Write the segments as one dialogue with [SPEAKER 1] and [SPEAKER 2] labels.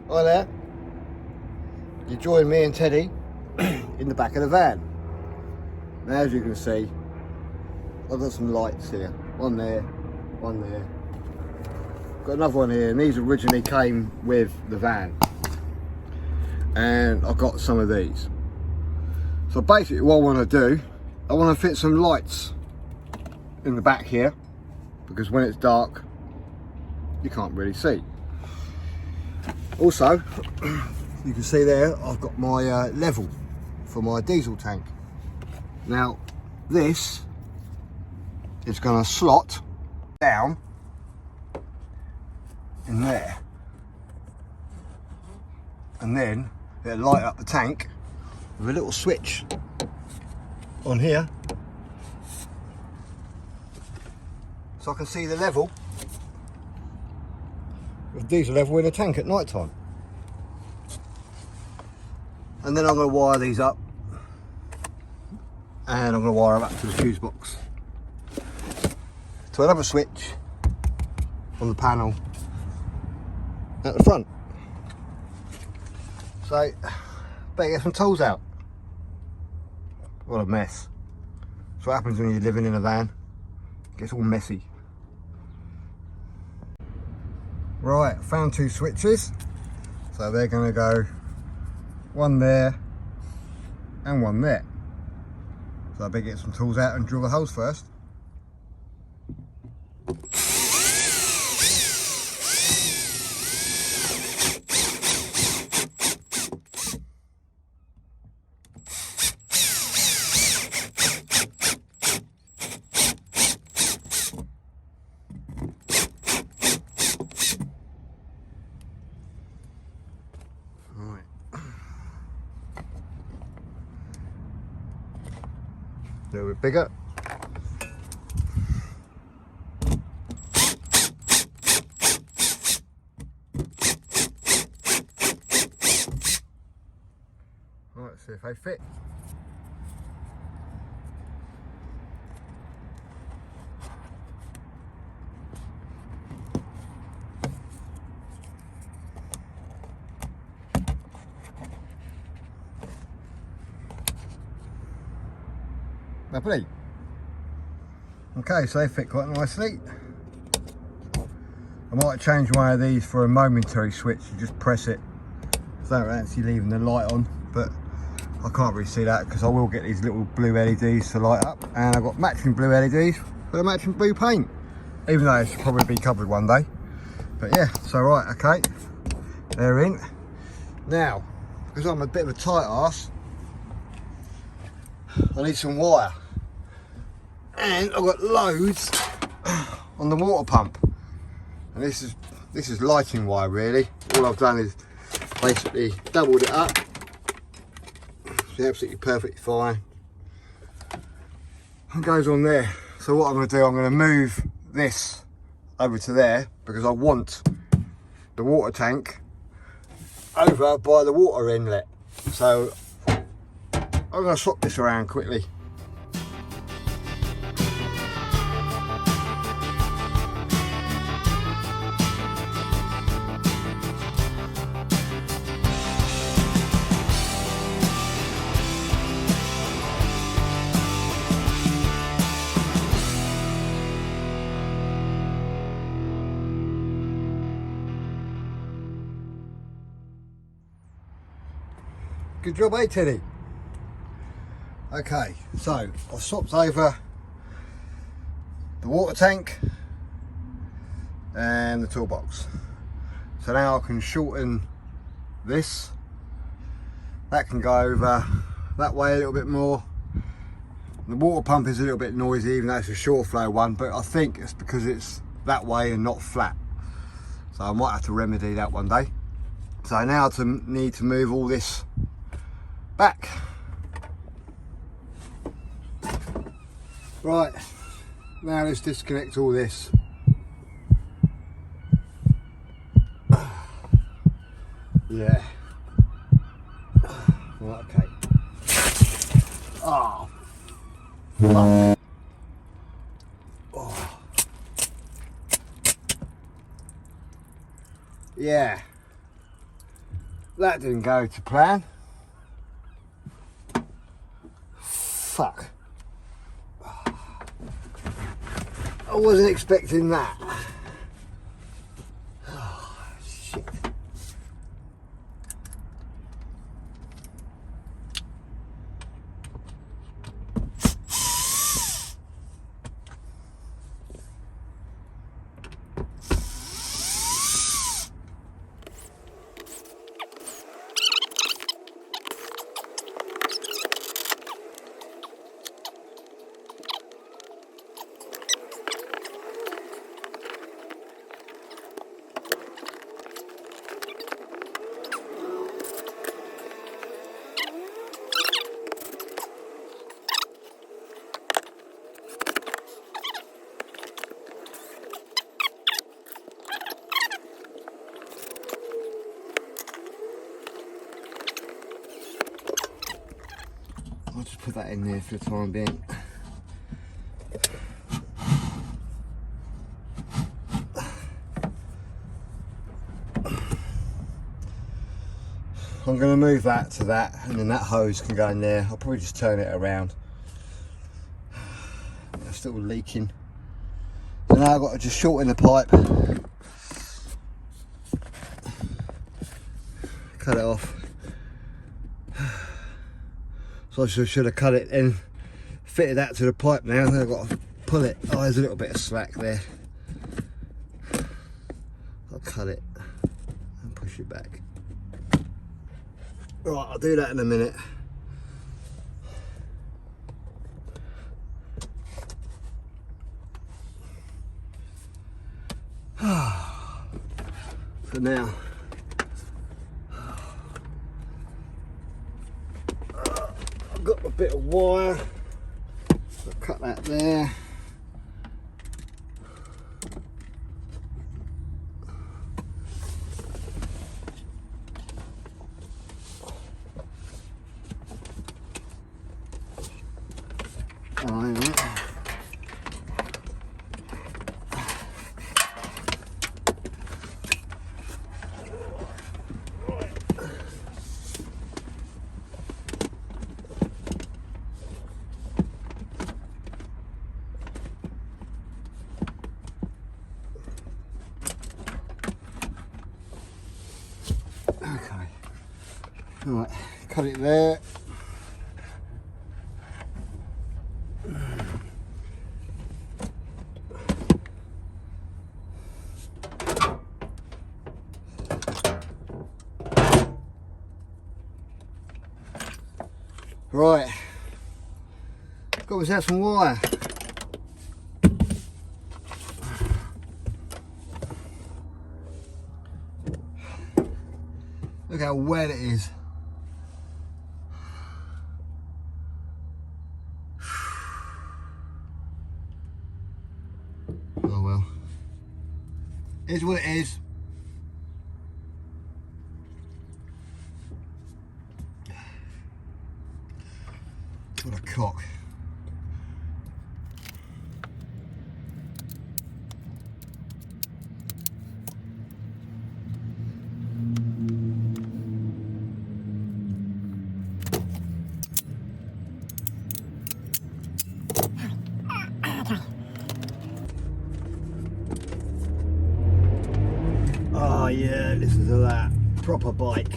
[SPEAKER 1] Hi there. You join me and Teddy in the back of the van. Now, as you can see, I've got some lights here. One there, one there. Got another one here, and these originally came with the van. And I've got some of these. So basically what I want to do, I want to fit some lights in the back here, because when it's dark, you can't really see. Also, you can see there, I've got my level for my diesel tank. Now, this is going to slot down in there, and then it'll light up the tank with a little switch on here, so I can see the level of diesel level in the tank at night time. And then I'm going to wire these up, and I'm going to wire them up to the fuse box, to another switch on the panel at the front. So, better get some tools out. What a mess. That's what happens when you're living in a van. It gets all messy. Right, found two switches. So they're going to go one there and one there. So I better get some tools out and drill the holes first. A little bit bigger. Right, let's see if they fit. Lovely. Okay, so they fit quite nicely. I might change one of these for a momentary switch. You just press it, so don't actually leaving the light on, but I can't really see that because I will get these little blue LEDs to light up, and I've got matching blue LEDs for the matching blue paint, even though it should probably be covered one day. But yeah, so right, okay, they're in. Now, because I'm a bit of a tight ass, I need some wire, and I've got loads on the water pump, and this is lighting wire really. All I've done is basically doubled it up. It's absolutely perfectly fine. It goes on there. So what I'm going to do, I'm going to move this over to there because I want the water tank over by the water inlet. So I'm going to swap this around quickly. Good job, eh, Teddy? Okay, so I've swapped over the water tank and the toolbox. So now I can shorten this. That can go over that way a little bit more. The water pump is a little bit noisy, even though it's a Shuflo one, but I think it's because it's that way and not flat. So I might have to remedy that one day. So now I need to move all this back. Right, now let's disconnect all this. Yeah. Right, okay. Oh. Fuck. Oh. Yeah. that didn't go to plan. Fuck. I wasn't expecting that. Oh, shit. I'll just put that in there for the time being. I'm going to move that to that, and then that hose can go in there. I'll probably just turn it around. It's still leaking. So now I've got to just shorten the pipe. Cut it off. So I should have cut it and fitted that to the pipe now. I've got to pull it. Oh, there's a little bit of slack there. I'll cut it and push it back. Right, I'll do that in a minute. So now, I've got a bit of wire. So I'll cut that there. Right, cut it there. Right, got myself some wire. Look how wet it is. Oh well, it is what it is. What a cock. Oh yeah, listen to that. Proper bike.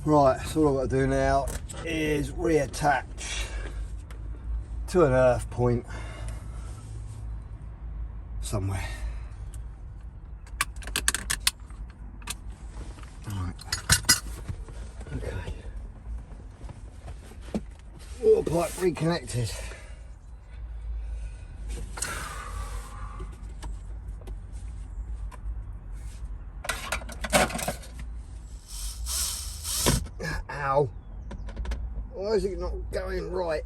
[SPEAKER 1] Right, so all I've got to do now is reattach to an earth point somewhere. Right. Okay. Water pipe reconnected. Ow. Why is it not going right?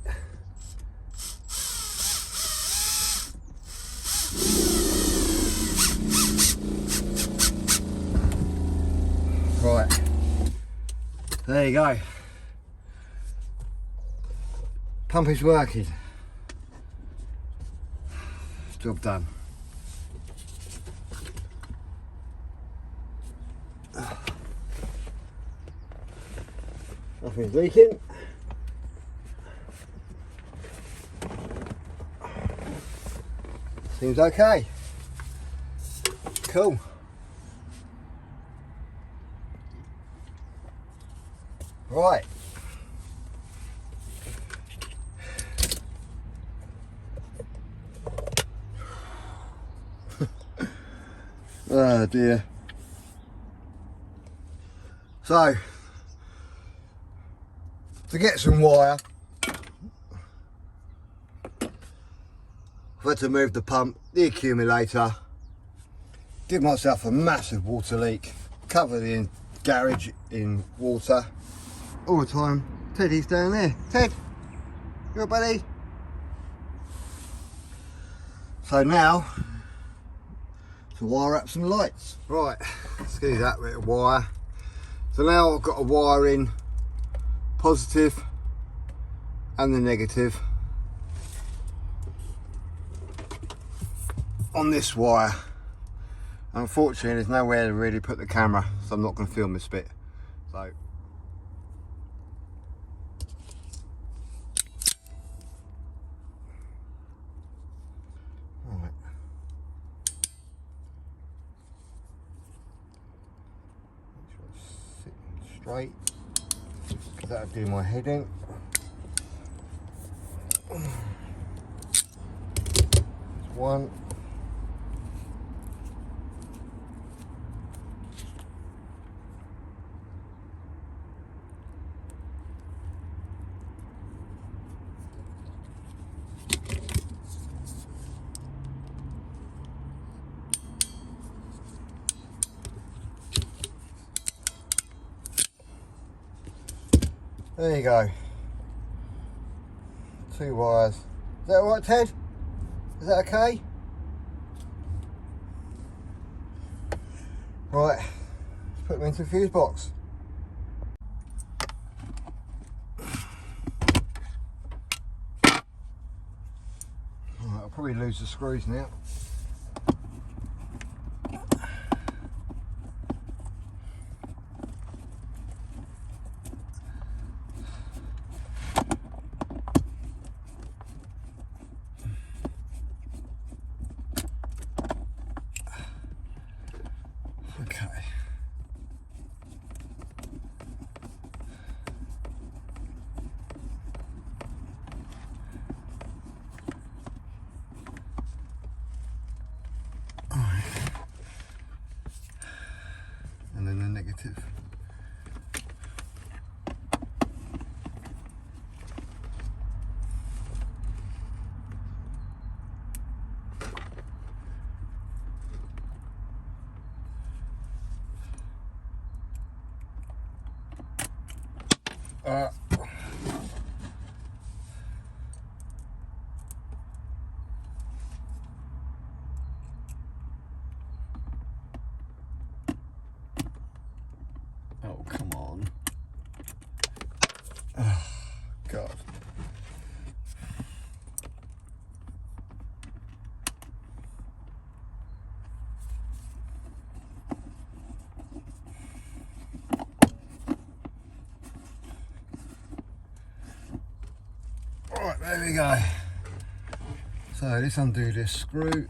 [SPEAKER 1] Right. There you go. Pump is working. Job done. Nothing's leaking. Seems okay. Cool. Right. Oh dear. So, to get some wire, I've had to move the pump, the accumulator, give myself a massive water leak, cover the garage in water all the time. Teddy's down there. Ted, you up, buddy? So now, to wire up some lights. Right, let's get that bit of wire. So now I've got a wire in positive and the negative on this wire. Unfortunately, there's nowhere to really put the camera, so I'm not going to film this bit. So straight, because that'll do my heading. One. There you go. 2 wires. Is that all right, Ted? Is that okay? Right, let's put them into the fuse box. Right, I'll probably lose the screws now. Okay. And then the negative. Oh, come on. Oh, God. Right, there we go. So let's undo this screw.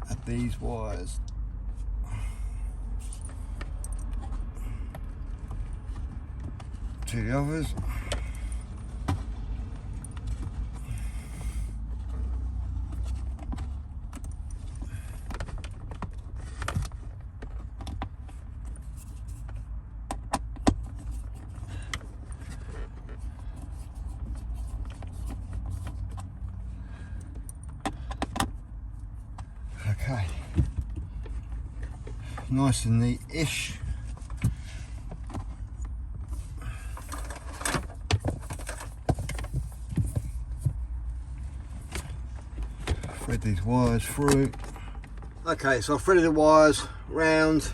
[SPEAKER 1] Add these wires to the others. Okay, nice and neat-ish. Thread these wires through. Okay, so I've threaded the wires round,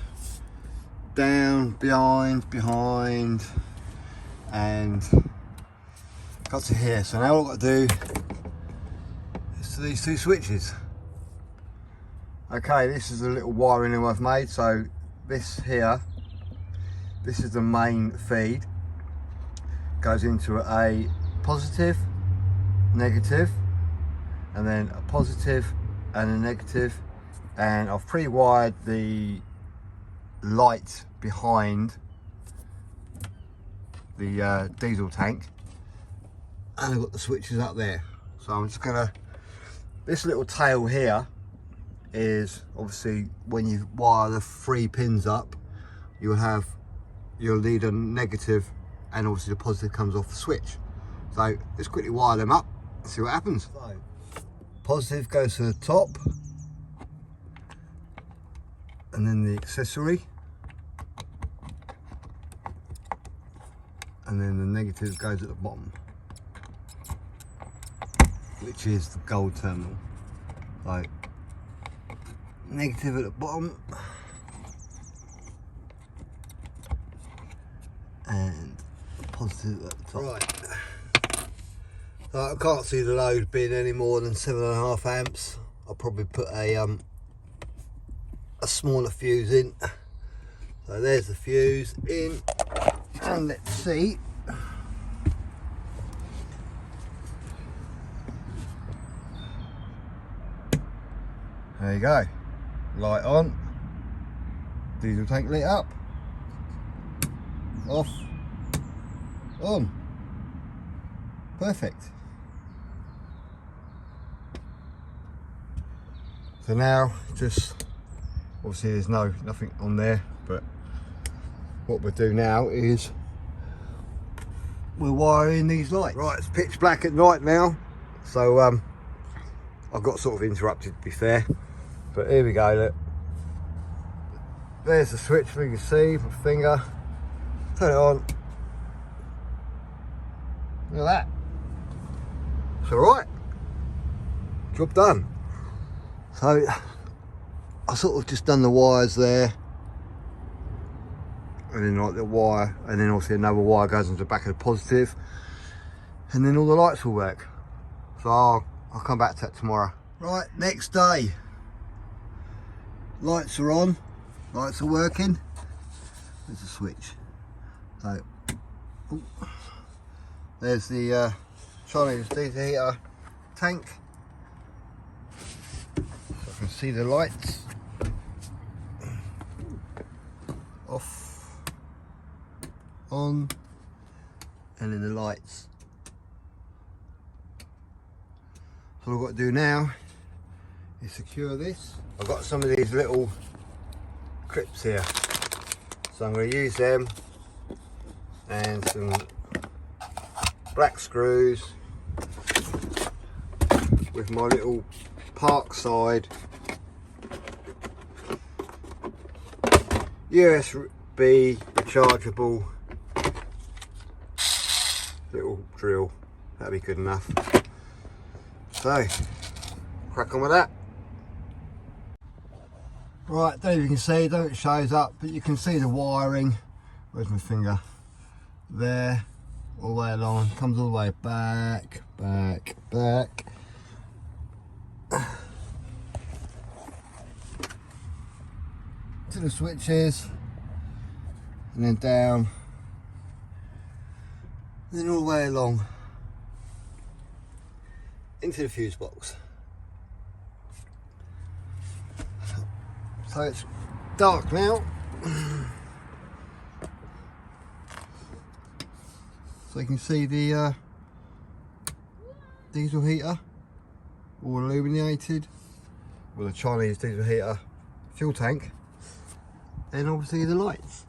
[SPEAKER 1] down, behind, and got to here. So now all I've got to do to these two switches. Okay, this is a little wiring I've made. So this here, this is the main feed, goes into a positive, negative, and then a positive and a negative, and I've pre-wired the light behind the diesel tank, and I've got the switches up there. So I'm just gonna, this little tail here is obviously when you wire the 3 pins up, you'll need a negative, and obviously the positive comes off the switch. So let's quickly wire them up and see what happens. So, positive goes to the top, and then the accessory, and then the negative goes at the bottom, which is the gold terminal. So negative at the bottom and positive at the top. Right. So I can't see the load being any more than 7.5 amps. I'll probably put a smaller fuse in. So there's the fuse in, and let's see. There you go. Light on. Diesel tank lit up. Off. On. Perfect. So now, just obviously there's nothing on there, but what we'll do now is we're wiring these lights. Right, it's pitch black at night now, so I got sort of interrupted, to be fair, but here we go. Look, there's the switch. You can see my finger. Turn it on. Look at that. It's all right. Job done. So I sort of just done the wires there, and then like the wire, and then obviously another wire goes into the back of the positive, and then all the lights will work. So I'll come back to that tomorrow. Right, next day. Lights are on, lights are working. There's the switch. So, ooh, there's the Chinese diesel heater tank. So I can see the lights. Off, on, and then the lights. So what I've got to do now is secure this. I've got some of these little clips here, so I'm going to use them and some black screws with my little Parkside USB rechargeable little drill. That'll be good enough. So, crack on with that. Right, there you can see, don't it shows up, but you can see the wiring. Where's my finger? There, all the way along, comes all the way back, back, back. To the switches, and then down, and then all the way along into the fuse box. So it's dark now, so you can see the diesel heater all illuminated with a Chinese diesel heater fuel tank, and obviously the lights,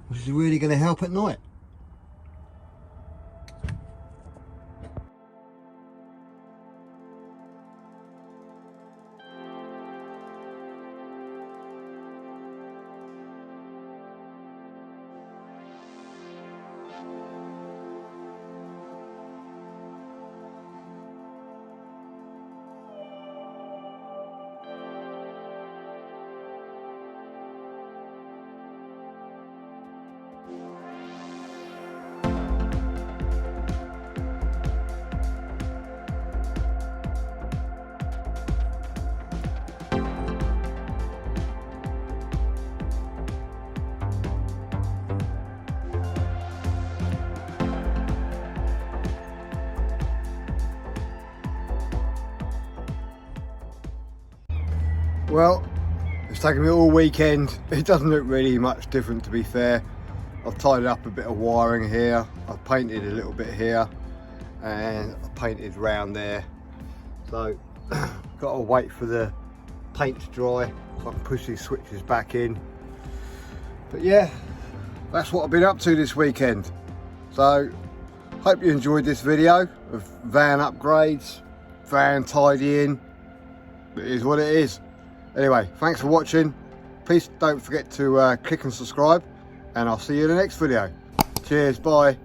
[SPEAKER 1] which is really going to help at night. Well, it's taken me all weekend. It doesn't look really much different, to be fair. I've tidied up a bit of wiring here, I've painted a little bit here, and I painted round there. So got to wait for the paint to dry so I can push these switches back in. But yeah, that's what I've been up to this weekend. So hope you enjoyed this video of van upgrades, van tidying. It is what it is. Anyway, thanks for watching. Please don't forget to click and subscribe, and I'll see you in the next video. Cheers, bye.